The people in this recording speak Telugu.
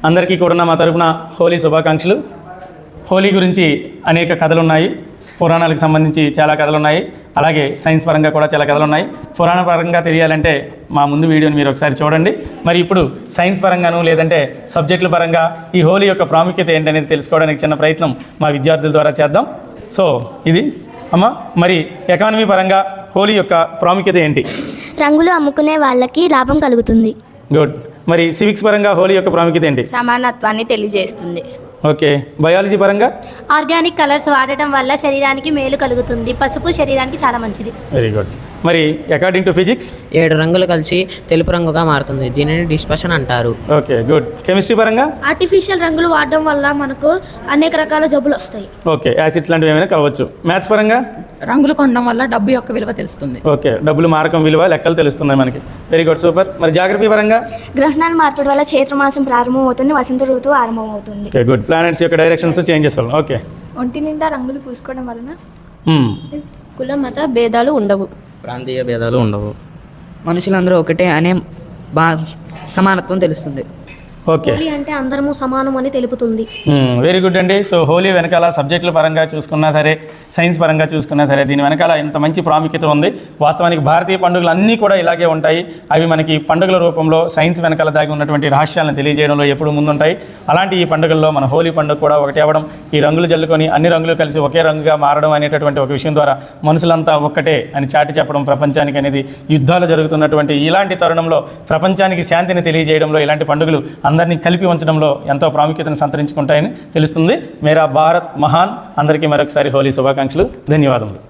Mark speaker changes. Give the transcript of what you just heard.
Speaker 1: అందరికీ కూడా మా తరఫున హోలీ శుభాకాంక్షలు. హోలీ గురించి అనేక కథలు ఉన్నాయి. పురాణాలకు సంబంధించి చాలా కథలు ఉన్నాయి. అలాగే సైన్స్ పరంగా కూడా చాలా కథలు ఉన్నాయి. పురాణ పరంగా తెలియాలంటే మా ముందు వీడియోని మీరు ఒకసారి చూడండి. మరి ఇప్పుడు సైన్స్ పరంగాను లేదంటే సబ్జెక్టుల పరంగా ఈ హోలీ యొక్క ప్రాముఖ్యత ఏంటనేది తెలుసుకోవడానికి చిన్న ప్రయత్నం మా విద్యార్థుల ద్వారా చేద్దాం. సో ఇది అమ్మ, మరి ఎకానమీ పరంగా హోలీ యొక్క ప్రాముఖ్యత ఏంటి?
Speaker 2: రంగులు అమ్ముకునే వాళ్ళకి లాభం కలుగుతుంది.
Speaker 1: గుడ్. మరి సివిక్స్ పరంగా హోలీ యొక్క ప్రాముఖ్యత ఏంటి?
Speaker 3: సమానత్వాన్ని తెలియజేస్తుంది.
Speaker 1: ఓకే. బయాలజీ పరంగా
Speaker 4: ఆర్గానిక్ కలర్స్ వాడటం వల్ల శరీరానికి మేలు కలుగుతుంది. పసుపు శరీరానికి చాలా మంచిది.
Speaker 1: Very good. మరి అకార్డింగ్ టు ఫిజిక్స్
Speaker 5: 7 రంగులు కలిసి తెలుపు రంగుగా మారుతుంది. దీనిని డిస్పర్షన్ అంటారు.
Speaker 1: Okay, good. కెమిస్ట్రీ పరంగా
Speaker 2: ఆర్టిఫిషియల్ రంగులు వాడడం వల్ల మనకు అనేక రకాల జబ్బులు వస్తాయి.
Speaker 1: ఓకే, యాసిడ్స్ లాంటివి ఏమైనా కావచ్చు. మ్యాథ్స్ పరంగా
Speaker 6: రంగులు కొనడం వల్ల డబ్బు యొక్క విలువ తెలుస్తుంది.
Speaker 1: ఓకే, డబ్బులు మారకం విలువ లెక్కలు తెలుస్తున్నాయి మనకి. Very good, super. మరి జాగ్రఫీ పరంగా
Speaker 2: గ్రహణాలు మార్పుల వల్ల చైత్రమాసం ప్రారంభమవుతుంది, వసంత ఋతువు ఆరంభమవుతుంది.
Speaker 1: Okay, good. ప్లానెట్స్ యొక్క డైరెక్షన్స్ చేంజెస్ వల్ల. ఓకే.
Speaker 3: ఒంటి నిండా రంగులు పూసుకోవడం వలన
Speaker 4: కుల మత భేదాలు ఉండవు.
Speaker 5: ప్రాంతీయ భేదాలు ఉండవు.
Speaker 6: మనుషులందరూ ఒకటే అనే సమానత్వం తెలుస్తుంది.
Speaker 1: ఓకే,
Speaker 4: హోలీ అంటే అందరము సమానం అని తెలుపుతుంది.
Speaker 1: వెరీ గుడ్ అండి. సో హోలీ వెనకాల సబ్జెక్టుల పరంగా చూసుకున్నా సరే, సైన్స్ పరంగా చూసుకున్నా సరే, దీని వెనకాల ఇంత మంచి ప్రాముఖ్యత ఉంది. వాస్తవానికి భారతీయ పండుగలు అన్నీ కూడా ఇలాగే ఉంటాయి. అవి మనకి పండుగల రూపంలో సైన్స్ వెనకాల దాగి ఉన్నటువంటి రహస్యాలను తెలియజేయడంలో ఎప్పుడు ముందుంటాయి. అలాంటి ఈ పండుగల్లో మన హోలీ పండుగ కూడా ఒకటి అవ్వడం, ఈ రంగులు జల్లుకొని అన్ని రంగులు కలిసి ఒకే రంగుగా మారడం అనేటటువంటి ఒక విషయం ద్వారా మనుషులంతా ఒక్కటే అని చాటి చెప్పడం ప్రపంచానికి అనేది, యుద్ధాలు జరుగుతున్నటువంటి ఇలాంటి తరుణంలో ప్రపంచానికి శాంతిని తెలియజేయడంలో ఇలాంటి పండుగలు అందరినీ కలిపి ఉంచడంలో ఎంతో ప్రాముఖ్యతను సంతరించుకుంటాయని తెలుస్తుంది. మేరా భారత్ మహాన్. అందరికీ మరొకసారి హోలీ శుభాకాంక్షలు. ధన్యవాదములు.